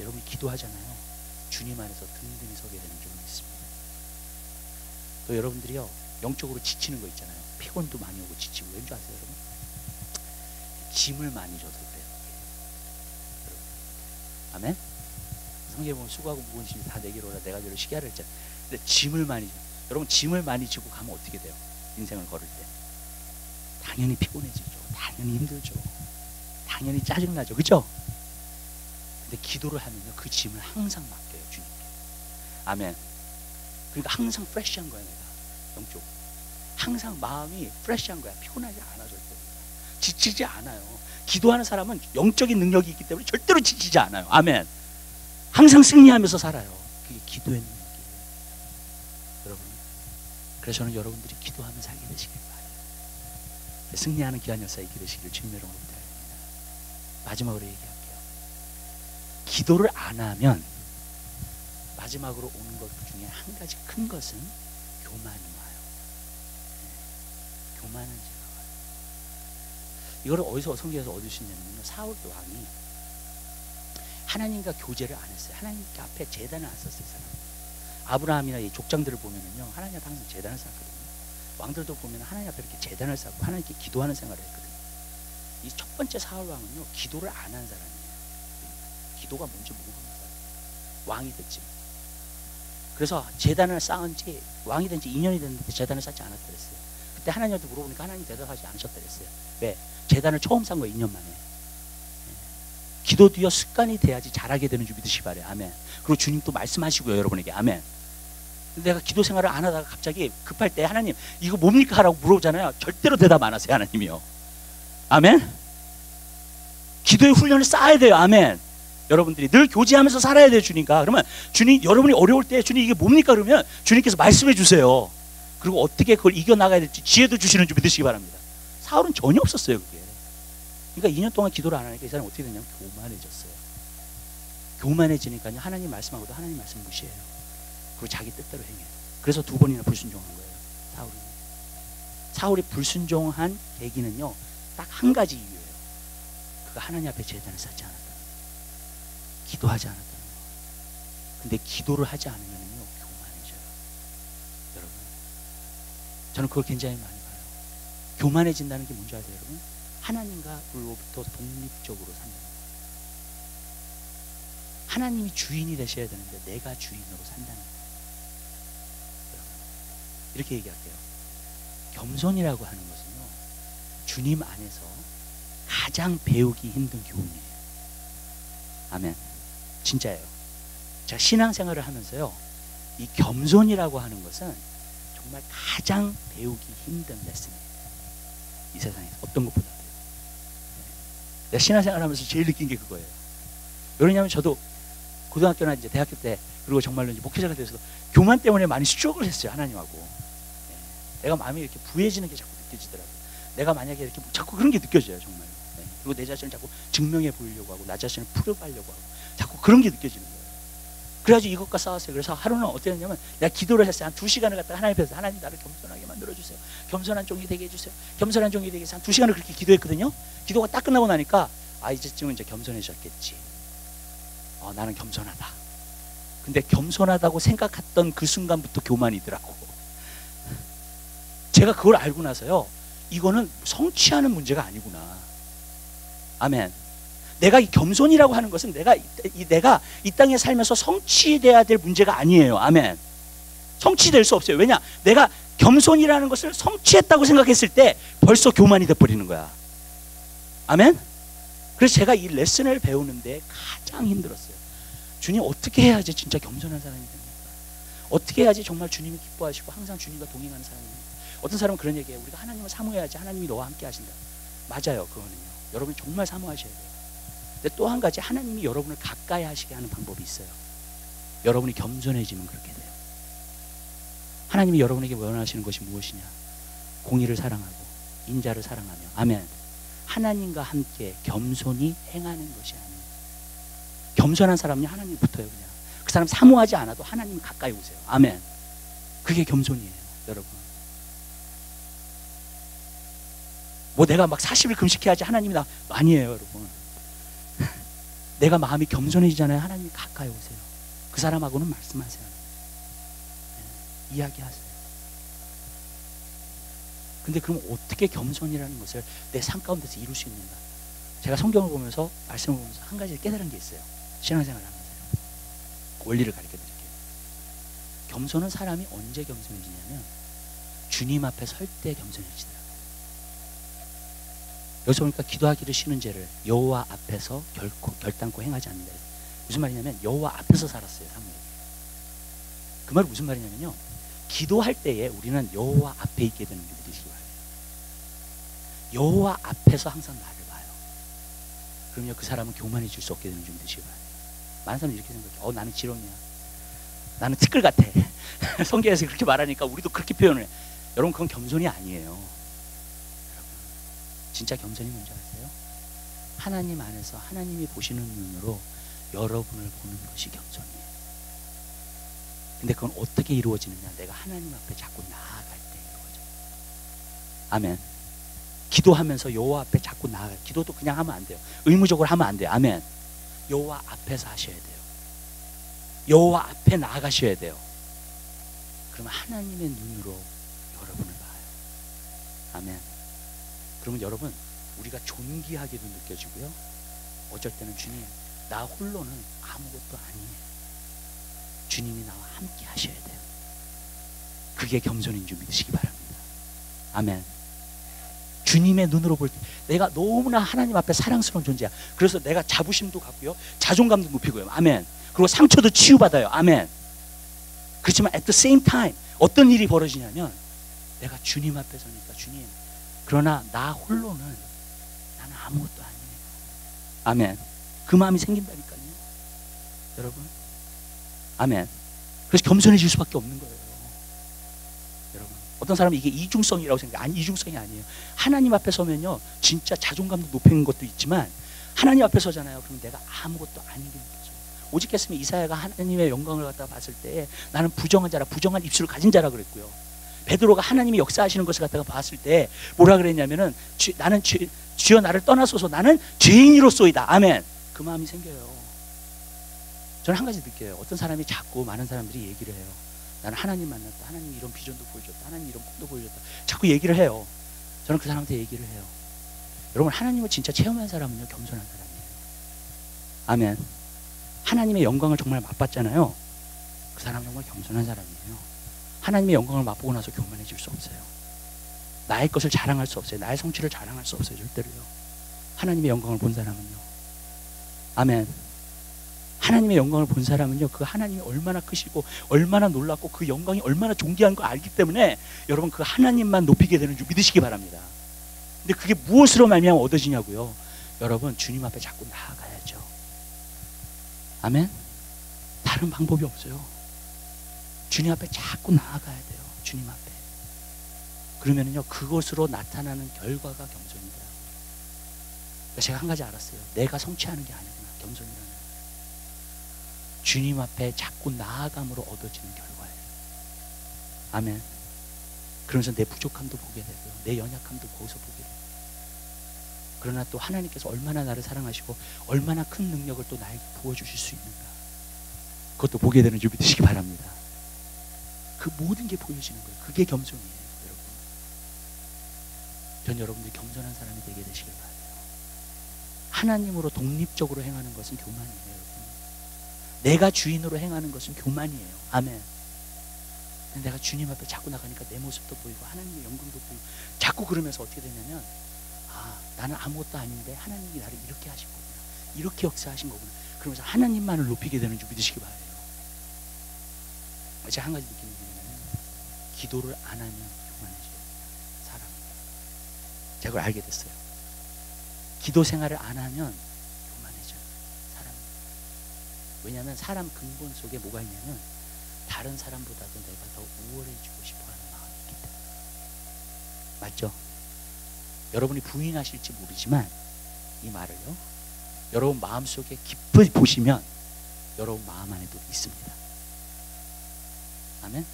여러분이 기도하잖아요. 주님 안에서 든든히 서게 되는 줄 믿습니다. 또 여러분들이요 영적으로 지치는 거 있잖아요. 피곤도 많이 오고 지치고. 왠지 아세요 여러분? 짐을 많이 져서 그래요. 여러분. 아멘. 성경에 보면 수고하고 무거운 짐이 다 내게로 오라 내가 너를 쉬게 하라 했잖아요. 근데 짐을 많이 져. 여러분 짐을 많이 지고 가면 어떻게 돼요? 인생을 걸을 때 당연히 피곤해지죠. 당연히 힘들죠. 당연히 짜증나죠. 그죠? 근데 기도를 하면요 그 짐을 항상 맡겨요 주님께. 아멘. 그러니까 항상 프레시한 거야 내가. 영적 항상 마음이 프레시한 거야. 피곤하지 않아. 절대 지치지 않아요. 기도하는 사람은 영적인 능력이 있기 때문에 절대로 지치지 않아요. 아멘. 항상 승리하면서 살아요. 그게 기도의 능력이에요. 여러분 그래서 저는 여러분들이 기도하며 살게 되시길 바라요. 승리하는 기한 역사 있게 되시기를 주님의 이름으로 부탁드립니다. 마지막으로 얘기할게요. 기도를 안 하면 마지막으로 오는 것 중에 한 가지 큰 것은 교만이 와요. 교만은 제가 와요. 이거를 어디서 성경에서 얻을 수 있냐면요 사울 왕이 하나님과 교제를 안 했어요. 하나님 앞에 제단을 안 썼어요. 사람. 아브라함이나 이 족장들을 보면은요 하나님 앞에 항상 제단을 쌓거든요. 왕들도 보면 하나님 앞에 이렇게 제단을 쌓고 하나님께 기도하는 생활을 했거든요. 이 첫 번째 사울 왕은요 기도를 안 한 사람이에요. 기도가 뭔지 모르는 사람. 왕이 됐지. 그래서 제단을 쌓은 지 왕이 된 지 2년이 됐는데 제단을 쌓지 않았다 그랬어요. 그때 하나님한테 물어보니까 하나님 대답하지 않으셨다 그랬어요. 왜? 제단을 처음 쌓은 거예요. 2년 만에. 기도도요 습관이 돼야지 잘하게 되는 줄 믿으시기 바래요. 아멘. 그리고 주님 또 말씀하시고요 여러분에게. 아멘. 내가 기도 생활을 안 하다가 갑자기 급할 때 하나님 이거 뭡니까 하라고 물어보잖아요. 절대로 대답 안 하세요 하나님이요. 아멘. 기도의 훈련을 쌓아야 돼요. 아멘. 여러분들이 늘 교제하면서 살아야 돼요 주님과. 그러면 주님 여러분이 어려울 때 주님 이게 뭡니까 그러면 주님께서 말씀해 주세요. 그리고 어떻게 그걸 이겨나가야 될지 지혜도 주시는 줄 믿으시기 바랍니다. 사울은 전혀 없었어요 그게. 그러니까 2년 동안 기도를 안 하니까 이 사람이 어떻게 되냐면 교만해졌어요. 교만해지니까요 하나님 말씀하고도 하나님 말씀 무시해요. 그리고 자기 뜻대로 행해요. 그래서 2번이나 불순종한 거예요. 사울이 불순종한 계기는요 딱 한 가지 이유예요. 그가 하나님 앞에 제단을 쌓지 않았다는 거예요. 기도하지 않았다는 거예요. 근데 기도를 하지 않으면요 교만해져요. 여러분 저는 그걸 굉장히 많이 봐요. 교만해진다는 게 뭔지 아세요 여러분? 하나님과로부터 독립적으로 산다는 거예요. 하나님이 주인이 되셔야 되는데 내가 주인으로 산다는 거예요. 이렇게 얘기할게요. 겸손이라고 하는 것은요 주님 안에서 가장 배우기 힘든 교훈이에요. 아멘. 진짜예요. 제가 신앙생활을 하면서요 이 겸손이라고 하는 것은 정말 가장 배우기 힘든 레슨이에요. 이 세상에서 어떤 것보다도요. 내가 신앙생활하면서 제일 느낀 게 그거예요. 왜냐하면 저도 고등학교나 이제 대학교 때 그리고 정말로 이제 목회자가 돼서 교만 때문에 많이 스트럭을 했어요. 하나님하고. 내가 마음이 이렇게 부해지는 게 자꾸 느껴지더라고요. 내가 만약에 이렇게 자꾸 그런 게 느껴져요. 정말. 그리고 내 자신을 자꾸 증명해 보이려고 하고 나 자신을 풀어가려고 하고 자꾸 그런 게 느껴지는 거예요. 그래가지고 이것과 싸웠어요. 그래서 하루는 어떻게 했냐면 내가 기도를 했어요. 한 2시간을 갖다가 하나님 앞에서 하나님 나를 겸손하게 만들어주세요. 겸손한 종이 되게 해주세요. 겸손한 종이 되게 해서 한 2시간을 그렇게 기도했거든요. 기도가 딱 끝나고 나니까 이제쯤은 이제 겸손해졌겠지. 나는 겸손하다. 근데 겸손하다고 생각했던 그 순간부터 교만이더라고. 제가 그걸 알고 나서요. 이거는 성취하는 문제가 아니구나. 아멘. 내가 이 겸손이라고 하는 것은 내가 이 땅에 살면서 성취돼야 될 문제가 아니에요. 아멘. 성취될 수 없어요. 왜냐? 내가 겸손이라는 것을 성취했다고 생각했을 때 벌써 교만이 돼버리는 거야. 아멘. 그래서 제가 이 레슨을 배우는데 가장 힘들었어요. 주님, 어떻게 해야지 진짜 겸손한 사람이 됩니까? 어떻게 해야지 정말 주님이 기뻐하시고 항상 주님과 동행하는 사람이 됩니까? 어떤 사람은 그런 얘기해요. 우리가 하나님을 사모해야지 하나님이 너와 함께 하신다. 맞아요. 그거는요. 여러분이 정말 사모하셔야 돼요. 근데 또 한 가지, 하나님이 여러분을 가까이 하시게 하는 방법이 있어요. 여러분이 겸손해지면 그렇게 돼요. 하나님이 여러분에게 원하시는 것이 무엇이냐? 공의를 사랑하고 인자를 사랑하며, 아멘, 하나님과 함께 겸손히 행하는 것이 아니에요. 겸손한 사람은요, 하나님 붙어요. 그냥 그 사람 사모하지 않아도 하나님 가까이 오세요. 아멘. 그게 겸손이에요. 여러분, 뭐 내가 막 40일 금식해야지 하나님이 나, 아니에요. 여러분, 내가 마음이 겸손해지잖아요. 하나님이 가까이 오세요. 그 사람하고는 말씀하세요. 이야기하세요. 근데 그럼 어떻게 겸손이라는 것을 내 삶 가운데서 이룰 수 있는가? 제가 성경을 보면서, 말씀을 보면서 한 가지 깨달은 게 있어요. 신앙생활을 하면서요. 원리를 가르쳐 드릴게요. 겸손은 사람이 언제 겸손해지냐면 주님 앞에 설 때 겸손해지더라고요. 여기서 보니까 기도하기를 쉬는 죄를 여호와 앞에서 결단코 행하지 않는다. 무슨 말이냐면 여호와 앞에서 살았어요. 사무엘이. 그 말은 무슨 말이냐면요, 기도할 때에 우리는 여호와 앞에 있게 되는 게 믿으시기 바라요. 여호와 앞에서 항상 나를 봐요. 그럼요, 그 사람은 교만해질 수 없게 되는 줄 믿으시기 바라요. 많은 사람들이 이렇게 생각해요. 나는 지렁이야. 나는 티끌 같아. 성경에서 그렇게 말하니까 우리도 그렇게 표현을 해. 여러분, 그건 겸손이 아니에요. 여러분, 진짜 겸손이 뭔지 아세요? 하나님 안에서 하나님이 보시는 눈으로 여러분을 보는 것이 겸손이에요. 근데 그건 어떻게 이루어지느냐? 내가 하나님 앞에 자꾸 나아갈 때 이루어져요. 아멘. 기도하면서 여호와 앞에 자꾸 나아가요. 기도도 그냥 하면 안 돼요. 의무적으로 하면 안 돼요. 아멘. 여호와 앞에서 하셔야 돼요. 여호와 앞에 나아가셔야 돼요. 그러면 하나님의 눈으로 여러분을 봐요. 아멘. 그러면 여러분, 우리가 존귀하게도 느껴지고요, 어쩔 때는 주님, 나 홀로는 아무것도 아니에요. 주님이 나와 함께 하셔야 돼요. 그게 겸손인 줄 믿으시기 바랍니다. 아멘. 주님의 눈으로 볼 때 내가 너무나 하나님 앞에 사랑스러운 존재야. 그래서 내가 자부심도 갖고요, 자존감도 높이고요. 아멘. 그리고 상처도 치유받아요. 아멘. 그렇지만 at the same time 어떤 일이 벌어지냐면 내가 주님 앞에 서니까, 주님, 그러나 나 홀로는 나는 아무것도 아니에요. 아멘. 그 마음이 생긴다니까요, 여러분. 아멘. 그래서 겸손해질 수밖에 없는 거예요. 여러분, 어떤 사람은 이게 이중성이라고 생각해요. 아니, 이중성이 아니에요. 하나님 앞에 서면요, 진짜 자존감도 높이는 것도 있지만 하나님 앞에 서잖아요. 그럼 내가 아무것도 아닌 게 느껴져요. 오직 했으면 이사야가 하나님의 영광을 갖다가 봤을 때 나는 부정한 자라, 부정한 입술을 가진 자라 그랬고요. 베드로가 하나님이 역사하시는 것을 갖다가 봤을 때 뭐라 그랬냐면은 나는 주여 나를 떠나소서, 나는 죄인이로소이다. 아멘. 그 마음이 생겨요. 저는 한 가지 느껴요. 어떤 사람이 자꾸, 많은 사람들이 얘기를 해요. 나는 하나님 만났다. 하나님 이런 비전도 보여줬다. 하나님 이런 꿈도 보여줬다. 자꾸 얘기를 해요. 저는 그 사람한테 얘기를 해요. 여러분, 하나님을 진짜 체험한 사람은요, 겸손한 사람이에요. 아멘. 하나님의 영광을 정말 맛봤잖아요. 그 사람은 정말 겸손한 사람이에요. 하나님의 영광을 맛보고 나서 교만해질 수 없어요. 나의 것을 자랑할 수 없어요. 나의 성취를 자랑할 수 없어요. 절대로요. 하나님의 영광을 본 사람은요. 아멘. 하나님의 영광을 본 사람은요, 그 하나님이 얼마나 크시고 얼마나 놀랍고 그 영광이 얼마나 존귀한 거 알기 때문에 여러분 그 하나님만 높이게 되는 줄 믿으시기 바랍니다. 근데 그게 무엇으로 말미암아 얻어지냐고요? 여러분 주님 앞에 자꾸 나아가야죠. 아멘. 다른 방법이 없어요. 주님 앞에 자꾸 나아가야 돼요. 주님 앞에. 그러면은요 그것으로 나타나는 결과가 겸손이다. 그러니까 제가 한 가지 알았어요. 내가 성취하는 게 아니구나. 겸손이라는 주님 앞에 자꾸 나아감으로 얻어지는 결과예요. 아멘. 그러면서 내 부족함도 보게 되고요, 내 연약함도 거기서 보게 돼요. 그러나 또 하나님께서 얼마나 나를 사랑하시고 얼마나 큰 능력을 또 나에게 부어주실 수 있는가, 그것도 보게 되는 줄 믿으시기 바랍니다. 그 모든 게 보여지는 거예요. 그게 겸손이에요. 여러분, 전 여러분들이 겸손한 사람이 되게 되시길 바라요. 하나님으로 독립적으로 행하는 것은 교만이에요. 여러분, 내가 주인으로 행하는 것은 교만이에요. 아멘. 근데 내가 주님 앞에 자꾸 나가니까 내 모습도 보이고 하나님의 영광도 보이고, 자꾸 그러면서 어떻게 되냐면, 아, 나는 아무것도 아닌데 하나님이 나를 이렇게 하신 거구나, 이렇게 역사하신 거구나, 그러면서 하나님만을 높이게 되는 줄 믿으시기 바라요. 제가 한 가지 느끼는 게 뭐냐면, 기도를 안 하면 교만해져요. 사람. 제가 그걸 알게 됐어요. 기도 생활을 안 하면 교만해져요. 사람. 왜냐하면 사람 근본 속에 뭐가 있냐면, 다른 사람보다도 내가 더 우월해지고 싶어하는 마음이 있기 때문에. 맞죠? 여러분이 부인하실지 모르지만 이 말을요, 여러분 마음속에 깊이 보시면 여러분 마음 안에도 있습니다. 아멘.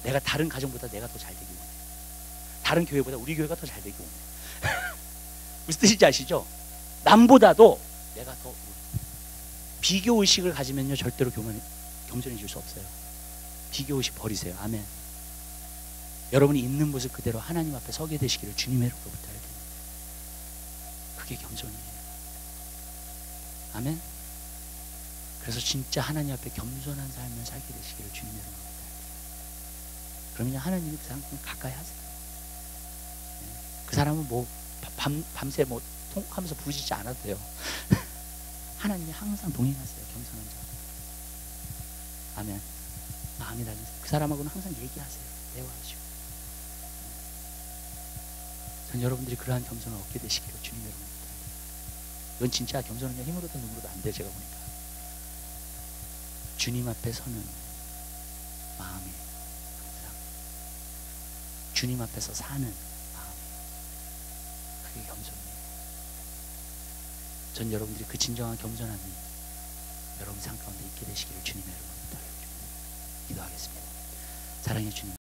내가 다른 가정보다 내가 더 잘 되기 원해. 다른 교회보다 우리 교회가 더 잘 되기 원해. 무슨 뜻인지 아시죠? 남보다도 내가 더. 비교의식을 가지면요 절대로 겸손해질 수 없어요. 비교의식 버리세요. 아멘. 여러분이 있는 모습 그대로 하나님 앞에 서게 되시기를 주님의 이름으로 부탁드립니다. 그게 겸손이에요. 아멘. 그래서 진짜 하나님 앞에 겸손한 삶을 살게 되시기를 주님의 이름으로 부탁드립니다. 그러면 하나님이 그 사람 가까이 하세요. 그 사람은 뭐 밤새 뭐 통하면서 부르짖지 않아도 돼요. 하나님이 항상 동행하세요. 겸손한 자. 아멘. 마음이 달리세요. 그 사람하고는 항상 얘기하세요. 대화하시고. 전 여러분들이 그러한 겸손을 얻게 되시기를 주님의 이름으로 부탁드립니다. 이건 진짜 겸손은 힘으로도 눈으로도 안 돼요. 제가 보니까 주님 앞에 서는 마음이 항상 주님 앞에서 사는 마음이, 그게 겸손이에요. 전 여러분들이 그 진정한 겸손함이 여러분 삶 가운데 있게 되시기를 주님의 이름으로 부탁드립니다. 기도하겠습니다. 사랑의 주님,